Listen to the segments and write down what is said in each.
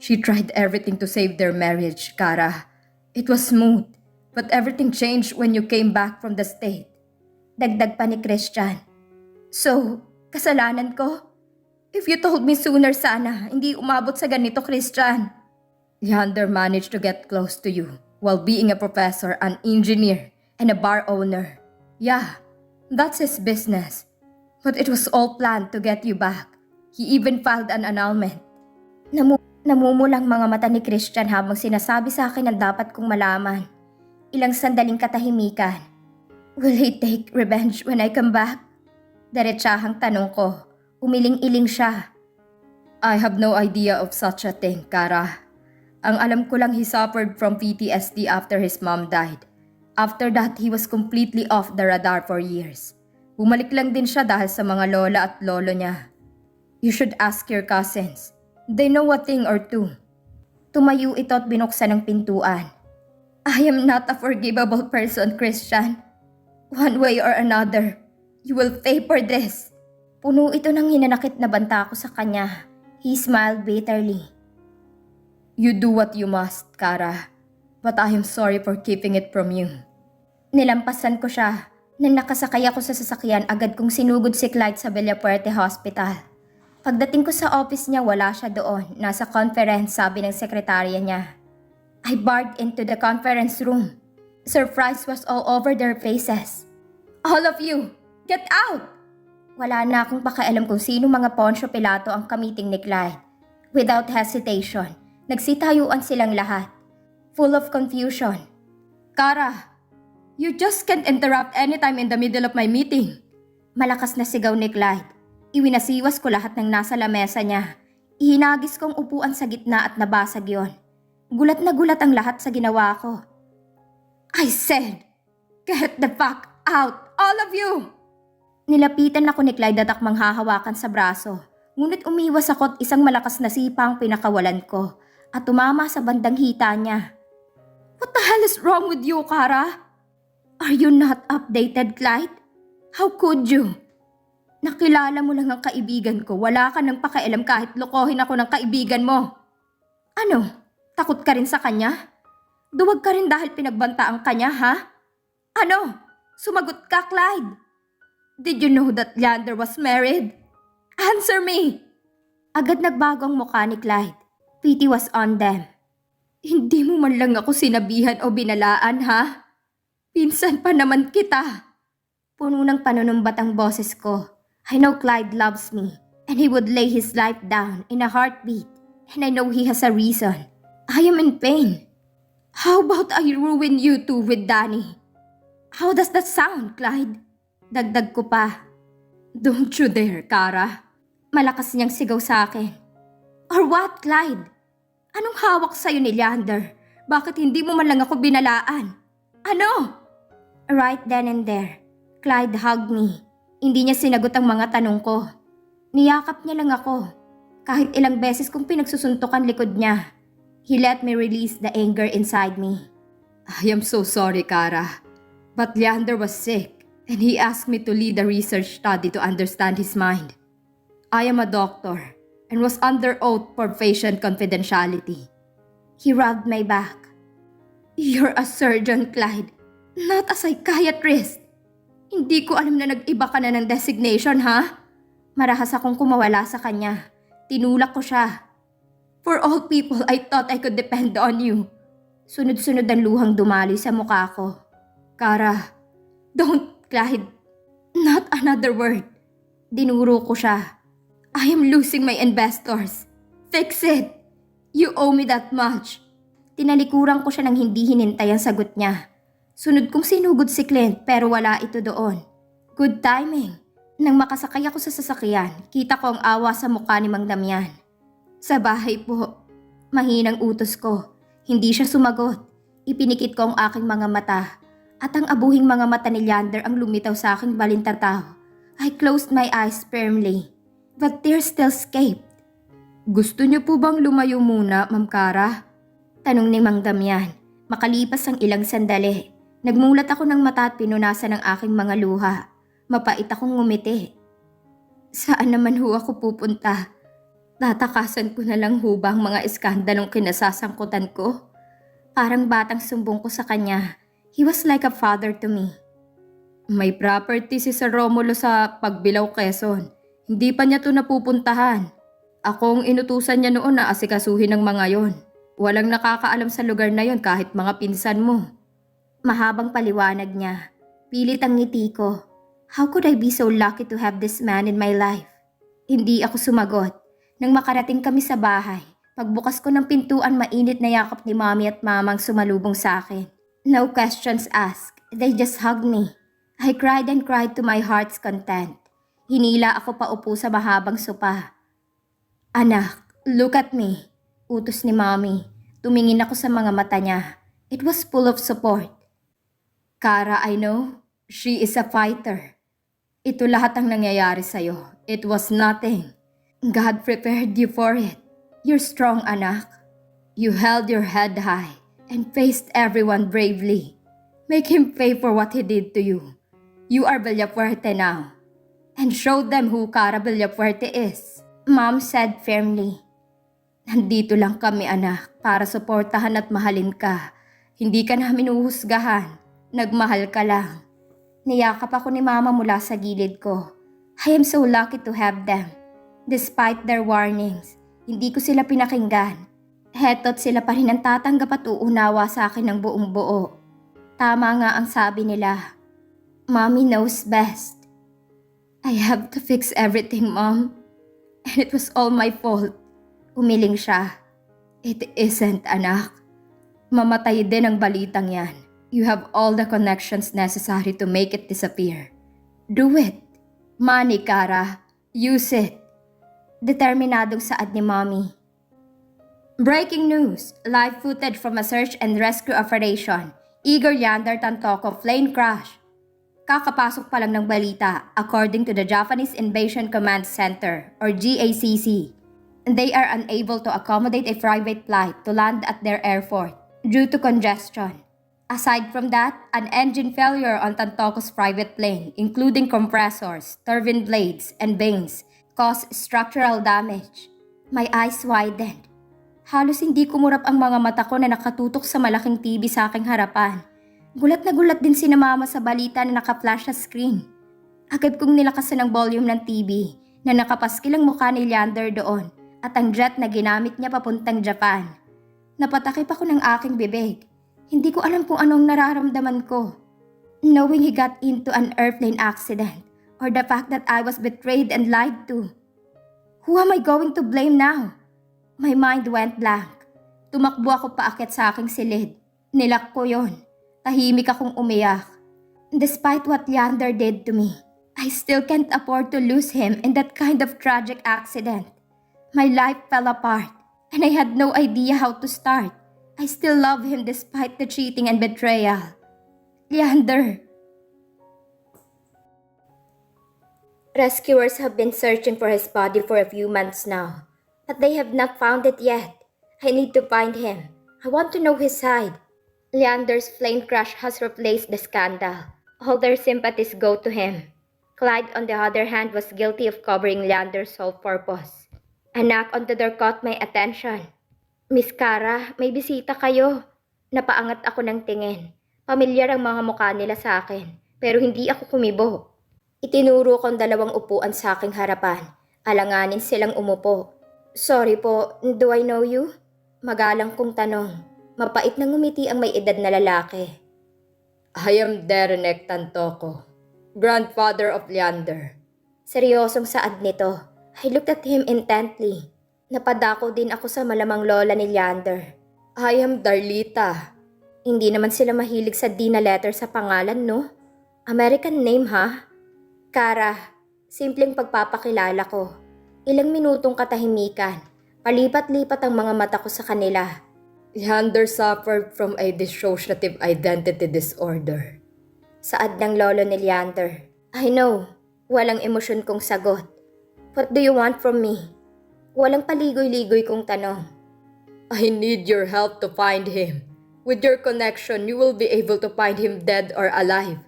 She tried everything to save their marriage, Kara. It was smooth, but everything changed when you came back from the state. Dagdag pa ni Christian. So, kasalanan ko? If you told me sooner sana, hindi umabot sa ganito, Christian. Leander managed to get close to you while being a professor, an engineer, and a bar owner. Yeah, that's his business. But it was all planned to get you back. He even filed an annulment. Namumulang mga mata ni Christian habang sinasabi sa akin ang dapat kong malaman. Ilang sandaling katahimikan. Will he take revenge when I come back? Diretsahang tanong ko. Umiling-iling siya. I have no idea of such a thing, Kara. Ang alam ko lang he suffered from PTSD after his mom died. After that, he was completely off the radar for years. Bumalik lang din siya dahil sa mga lola at lolo niya. You should ask your cousins. They know a thing or two. Tumayo ito at binuksan ang pintuan. I am not a forgivable person, Christian. One way or another, you will pay for this. Puno ito ng hinanakit na banta ko sa kanya. He smiled bitterly. You do what you must, Kara. But I am sorry for keeping it from you. Nilampasan ko siya. Nang nakasakay ako sa sasakyan, agad kong sinugod si Clyde sa Villapuerte Hospital. Pagdating ko sa office niya, wala siya doon. Nasa conference, sabi ng sekretarya niya. I barged into the conference room. Surprise was all over their faces. All of you, get out! Wala na akong pakialam kung sino mga Poncio Pilato ang kamiting ni Clyde. Without hesitation, nagsitayuan silang lahat. Full of confusion. Kara, you just can't interrupt anytime in the middle of my meeting. Malakas na sigaw ni Clyde. Iwinasiwas ko lahat ng nasa lamesa niya. Ihinagis kong upuan sa gitna at nabasag yon. Gulat na gulat ang lahat sa ginawa ko. I said, get the fuck out, all of you! Nilapitan ako ni Clyde at akmang hahawakan sa braso. Ngunit umiwas ako at isang malakas na sipa ang pinakawalan ko at tumama sa bandang hita niya. What the hell is wrong with you, Kara? Are you not updated, Clyde? How could you? Nakilala mo lang ang kaibigan ko. Wala ka nang pakialam kahit lokohin ako ng kaibigan mo. Ano? Takot ka rin sa kanya? Duwag ka rin dahil pinagbantaan kanya, ha? Ano? Sumagot ka, Clyde. Did you know that Leander was married? Answer me! Agad nagbago ang mukha ni Clyde. Pity was on them. Hindi mo man lang ako sinabihan o binalaan, ha? Pinsan pa naman kita. Puno ng panunumbat ang boses ko. I know Clyde loves me and he would lay his life down in a heartbeat. And I know he has a reason. I am in pain. How about I ruin you two with Danny? How does that sound, Clyde? Dagdag ko pa. Don't you dare, Kara. Malakas niyang sigaw sa akin. Or what, Clyde? Anong hawak sa'yo ni Leander? Bakit hindi mo man lang ako binalaan? Ano? Right then and there, Clyde hugged me. Hindi niya sinagot ang mga tanong ko. Niyakap niya lang ako. Kahit ilang beses kong pinagsusuntukan likod niya. He let me release the anger inside me. I am so sorry, Kara. But Leander was sick. And he asked me to lead a research study to understand his mind. I am a doctor and was under oath for patient confidentiality. He rubbed my back. You're a surgeon, Clyde, not a psychiatrist. Hindi ko alam na nag-iba ka na ng designation, ha? Marahas akong kumawala sa kanya. Tinulak ko siya. For all people, I thought I could depend on you. Sunod-sunod ang luhang dumaloy sa mukha ko. Kara, don't, Clyde, not another word. Dinuro ko siya. I am losing my investors. Fix it. You owe me that much. Tinalikuran ko siya nang hindi hinintay ang sagot niya. Sunod kong sinugod si Clint pero wala ito doon. Good timing. Nang makasakay ako sa sasakyan, kita ko ang awa sa mukha ni Mang Damian. Sa bahay po. Mahinang utos ko. Hindi siya sumagot. Ipinikit ko ang aking mga mata. At ang abuhing mga mata ni Leander ang lumitaw sa aking balintataw. I closed my eyes firmly. But tears still escaped. Gusto niyo po bang lumayo muna, Ma'am Kara? Tanong ni Mang Damian. Makalipas ang ilang sandali. Nagmulat ako ng mata at pinunasan ang aking mga luha. Mapait akong ngumiti. Saan naman ho ako pupunta? Tatakasan ko na lang hubang mga iskandalong kinasasangkutan ko. Parang batang sumbong ko sa kanya. He was like a father to me. May property si Sir Romulo sa Pagbilao, Quezon. Hindi pa niya to napupuntahan. Akong inutusan niya noon na asikasuhin ng mga yon. Walang nakakaalam sa lugar na yon kahit mga pinsan mo. Mahabang paliwanag niya. Pilit ang ngiti ko. How could I be so lucky to have this man in my life? Hindi ako sumagot. Nang makarating kami sa bahay, pagbukas ko ng pintuan, mainit na yakap ni Mommy at Mamang sumalubong sa akin. No questions asked. They just hugged me. I cried and cried to my heart's content. Hinila ako paupo sa mahabang sopa. Anak, look at me. Utos ni Mommy. Tumingin ako sa mga mata niya. It was full of support. Kara, I know. She is a fighter. Ito lahat ang nangyayari sa'yo. It was nothing. God prepared you for it. You're strong, anak. You held your head high and faced everyone bravely. Make him pay for what he did to you. You are Villafuerte now. And show them who Kara Villafuerte is. Mom said firmly. Nandito lang kami, anak, para suportahan at mahalin ka. Hindi ka namin uhusgahan. Nagmahal ka lang. Niyakap ako ni Mama mula sa gilid ko. I am so lucky to have them. Despite their warnings, hindi ko sila pinakinggan. Heto't sila pa rin ang tatanggap at uunawa sa akin ng buong buo. Tama nga ang sabi nila. Mommy knows best. I have to fix everything, Mom. And it was all my fault. Umiling siya. It isn't, anak. Mamatay din ang balitang yan. You have all the connections necessary to make it disappear. Do it. Money, Kara. Use it. Determinadong saad ni Mommy. Breaking news. Live footage from a search and rescue operation. Igor Yander Tantoco plane crash. Kakapasok pa lang ng balita according to the Japanese Invasion Command Center or GACC. They are unable to accommodate a private flight to land at their airport due to congestion. Aside from that, an engine failure on Tantoco's private plane, including compressors, turbine blades, and vanes, caused structural damage. My eyes widened. Halos hindi kumurap ang mga mata ko na nakatutok sa malaking TV sa aking harapan. Gulat na gulat din si Mama sa balita na naka-flash sa screen. Agad kong nilakasan ang volume ng TV na nakapaskil ang mukha ni Leander doon at ang jet na ginamit niya papuntang Japan. Napatakip ako ng aking bibig. Hindi ko alam kung anong nararamdaman ko. Knowing he got into an airplane accident or the fact that I was betrayed and lied to. Who am I going to blame now? My mind went blank. Tumakbo ako paakyat sa aking silid. Nilak ko yon. Tahimik akong umiyak. Despite what Leander did to me, I still can't afford to lose him in that kind of tragic accident. My life fell apart and I had no idea how to start. I still love him despite the cheating and betrayal. Leander. Rescuers have been searching for his body for a few months now, but they have not found it yet. I need to find him. I want to know his side. Leander's plane crash has replaced the scandal. All their sympathies go to him. Clyde, on the other hand, was guilty of covering Leander's sole purpose. A knock on the door caught my attention. Miss Kara, may bisita kayo. Napaangat ako ng tingin. Pamilyar ang mga mukha nila sa akin, pero hindi ako kumibo. Itinuro kong dalawang upuan sa aking harapan. Alanganin silang umupo. Sorry po, do I know you? Magalang kong tanong. Mapait na ngumiti ang may edad na lalaki. I am Derenek Tantoco, grandfather of Leander. Seryosong saad nito. I looked at him intently. Napadako din ako sa malamang lola ni Leander. I am Darlita. Hindi naman sila mahilig sa D na letter sa pangalan, no? American name, ha? Kara, simpleng pagpapakilala ko. Ilang minutong katahimikan. Palipat-lipat ang mga mata ko sa kanila. Leander suffered from a dissociative identity disorder. Saad ng lolo ni Leander. I know. Walang emosyon kong sagot. What do you want from me? Walang paligoy-ligoy kong tanong. I need your help to find him. With your connection, you will be able to find him dead or alive.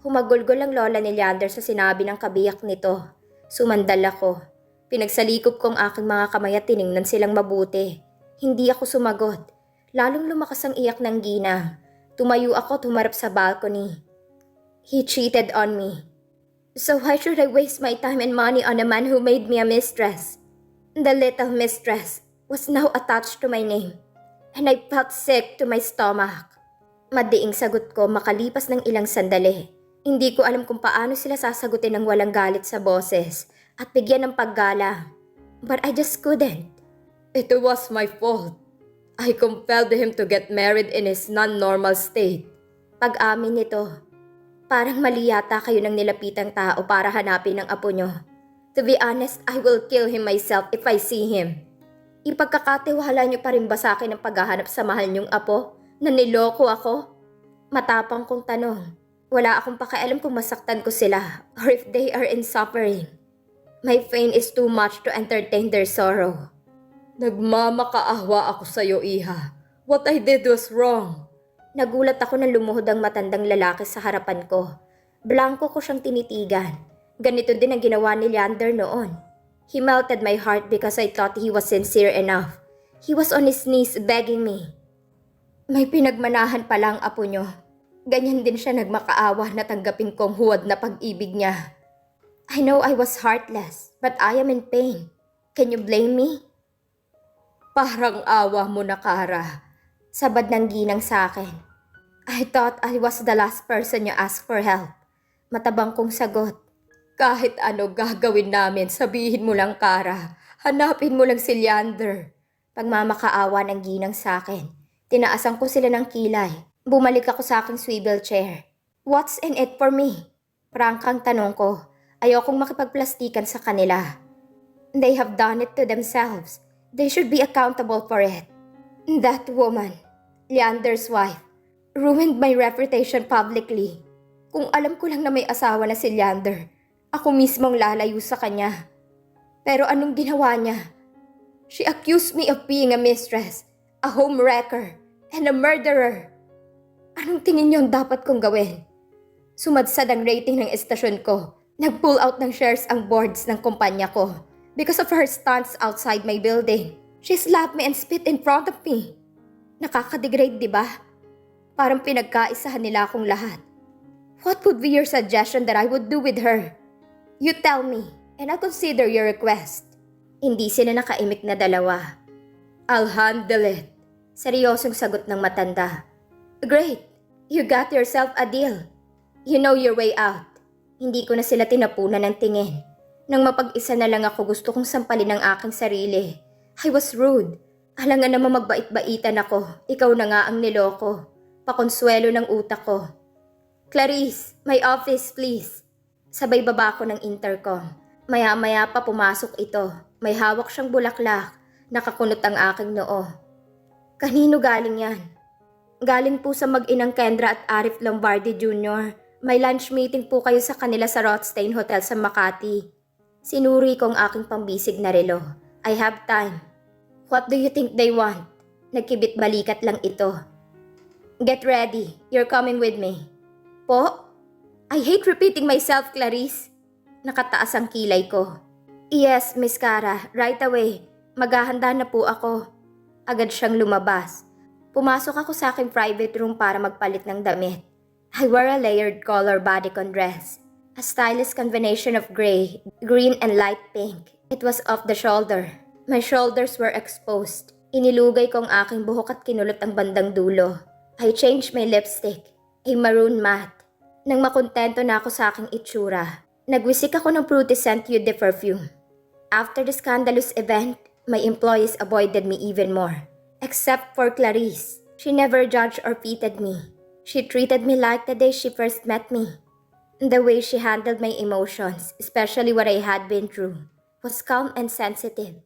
Humagulgol ang lola ni Leander sa sinabi ng kabiyak nito. Sumandal ako. Pinagsalikop ko ang aking mga kamay at tiningnan silang mabuti. Hindi ako sumagot. Lalong lumakas ang iyak ng ginang. Tumayo ako at humarap sa balcony. He cheated on me. So why should I waste my time and money on a man who made me a mistress? The little mistress was now attached to my name, and I felt sick to my stomach. Madiing sagot ko makalipas ng ilang sandali. Hindi ko alam kung paano sila sasagutin ng walang galit sa boses at bigyan ng paggalang. But I just couldn't. It was my fault. I compelled him to get married in his non-normal state. Pag-amin nito, parang mali yata kayo ng nilapitang tao para hanapin ang apo nyo. To be honest, I will kill him myself if I see him. Ipagkakatiwala niyo pa rin ba sa akin ang paghahanap sa mahal niyong apo na niloko ako? Matapang kong tanong. Wala akong pakialam kung masaktan ko sila or if they are in suffering. My pain is too much to entertain their sorrow. Nagmamakaawa ako sa iyo, Iha. What I did was wrong. Nagulat ako nang lumuhod ang matandang lalaki sa harapan ko. Blanko ko siyang tinitigan. Ganito din ang ginawa ni Leander noon. He melted my heart because I thought he was sincere enough. He was on his knees begging me. May pinagmanahan pala ang apo nyo. Ganyan din siya nagmakaawa na tanggapin kong huwad na pag-ibig niya. I know I was heartless, but I am in pain. Can you blame me? Parang awa mo na, Kara. Sabad ng ginang sa akin. I thought I was the last person you asked for help. Matabang kong sagot. Kahit ano gagawin namin, sabihin mo lang, Kara. Hanapin mo lang si Leander. Pagmamakaawa ng ginang sa akin. Tinaasan ko sila ng kilay. Bumalik ako sa aking swivel chair. What's in it for me? Prangkang tanong ko. Ayokong makipagplastikan sa kanila. They have done it to themselves. They should be accountable for it. That woman, Leander's wife, ruined my reputation publicly. Kung alam ko lang na may asawa na si Leander, ako mismong lalayo sa kanya. Pero anong ginawa niya? She accused me of being a mistress, a home wrecker, and a murderer. Anong tingin niyo ang dapat kong gawin? Sumadsad ang rating ng estasyon ko. Nag-pull out ng shares ang boards ng kumpanya ko because of her stunts outside my building. She slapped me and spit in front of me. Nakakadegrade, di ba? Parang pinagkaisahan nila akong lahat. What would be your suggestion that I would do with her? You tell me, and I'll consider your request. Hindi sila nakaimik na dalawa. I'll handle it. Seryosong sagot ng matanda. Great, you got yourself a deal. You know your way out. Hindi ko na sila tinapunan ng tingin. Nang mapag-isa na lang ako, gusto kong sampalin ang aking sarili. I was rude. Alangan naman magbait-baitan ako. Ikaw na nga ang niloko. Pakonsuelo ng utak ko. Clarice, my office please. Sabay baba ko ng intercom. Maya-maya pa pumasok ito. May hawak siyang bulaklak. Nakakunot ang aking noo. Kanino galing yan? Galing po sa mag-inang Kendra at Arif Lombardi Jr. May lunch meeting po kayo sa kanila sa Rothstein Hotel sa Makati. Sinuri ko ang aking pambisig na relo. I have time. What do you think they want? Nagkibit balikat lang ito. Get ready. You're coming with me. Po? I hate repeating myself, Clarice. Nakataas ang kilay ko. Yes, Miss Kara. Right away. Maghahanda na po ako. Agad siyang lumabas. Pumasok ako sa aking private room para magpalit ng damit. I wore a layered collar bodycon dress. A stylish combination of gray, green and light pink. It was off the shoulder. My shoulders were exposed. Inilugay ko ang aking buhok at kinulot ang bandang dulo. I changed my lipstick, a maroon matte. Nang makontento na ako sa aking itsura, nagwisik ako ng fruity scent Eau de perfume. After the scandalous event, my employees avoided me even more. Except for Clarice. She never judged or pitied me. She treated me like the day she first met me. The way she handled my emotions, especially what I had been through, was calm and sensitive.